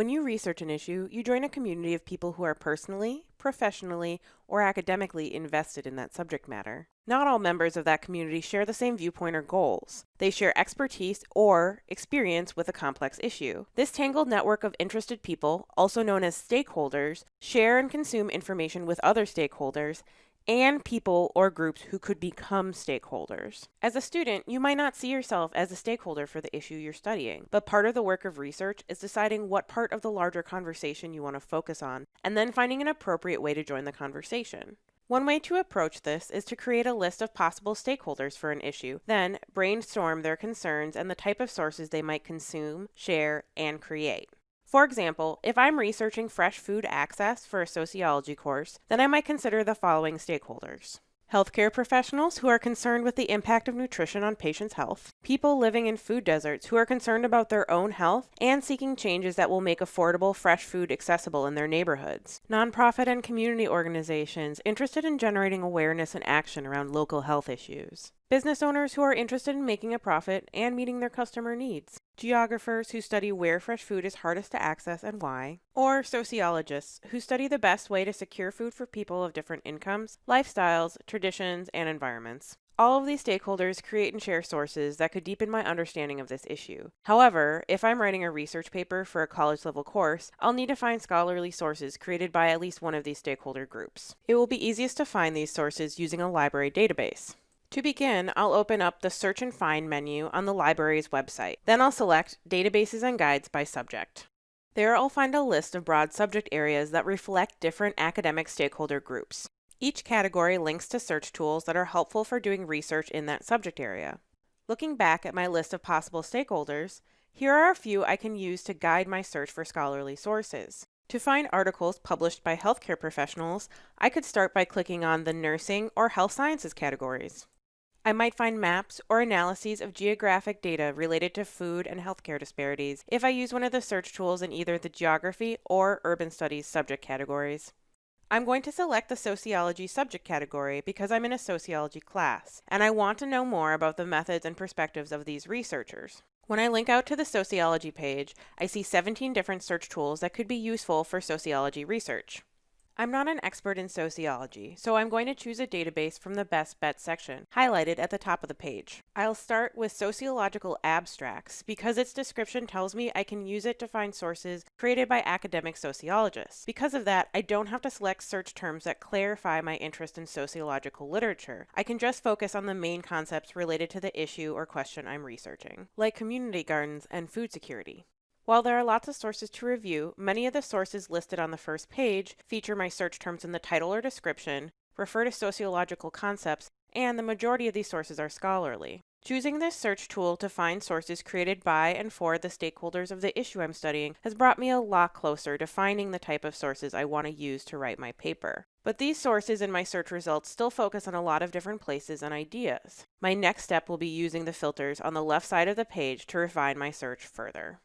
When you research an issue, you join a community of people who are personally, professionally, or academically invested in that subject matter. Not all members of that community share the same viewpoint or goals. They share expertise or experience with a complex issue. This tangled network of interested people, also known as stakeholders, share and consume information with other stakeholders and people or groups who could become stakeholders. As a student, you might not see yourself as a stakeholder for the issue you're studying, but part of the work of research is deciding what part of the larger conversation you want to focus on, and then finding an appropriate way to join the conversation. One way to approach this is to create a list of possible stakeholders for an issue, then brainstorm their concerns and the type of sources they might consume, share, and create. For example, if I'm researching fresh food access for a sociology course, then I might consider the following stakeholders: healthcare professionals who are concerned with the impact of nutrition on patients' health, people living in food deserts who are concerned about their own health and seeking changes that will make affordable fresh food accessible in their neighborhoods, nonprofit and community organizations interested in generating awareness and action around local health issues, business owners who are interested in making a profit and meeting their customer needs, geographers who study where fresh food is hardest to access and why, or sociologists who study the best way to secure food for people of different incomes, lifestyles, traditions, and environments. All of these stakeholders create and share sources that could deepen my understanding of this issue. However, if I'm writing a research paper for a college-level course, I'll need to find scholarly sources created by at least one of these stakeholder groups. It will be easiest to find these sources using a library database. To begin, I'll open up the Search and Find menu on the library's website. Then I'll select Databases and Guides by Subject. There I'll find a list of broad subject areas that reflect different academic stakeholder groups. Each category links to search tools that are helpful for doing research in that subject area. Looking back at my list of possible stakeholders, here are a few I can use to guide my search for scholarly sources. To find articles published by healthcare professionals, I could start by clicking on the nursing or health sciences categories. I might find maps or analyses of geographic data related to food and healthcare disparities if I use one of the search tools in either the geography or urban studies subject categories. I'm going to select the sociology subject category because I'm in a sociology class, and I want to know more about the methods and perspectives of these researchers. When I link out to the sociology page, I see 17 different search tools that could be useful for sociology research. I'm not an expert in sociology, so I'm going to choose a database from the Best Bet section, highlighted at the top of the page. I'll start with Sociological Abstracts because its description tells me I can use it to find sources created by academic sociologists. Because of that, I don't have to select search terms that clarify my interest in sociological literature. I can just focus on the main concepts related to the issue or question I'm researching, like community gardens and food security. While there are lots of sources to review, many of the sources listed on the first page feature my search terms in the title or description, refer to sociological concepts, and the majority of these sources are scholarly. Choosing this search tool to find sources created by and for the stakeholders of the issue I'm studying has brought me a lot closer to finding the type of sources I want to use to write my paper. But these sources in my search results still focus on a lot of different places and ideas. My next step will be using the filters on the left side of the page to refine my search further.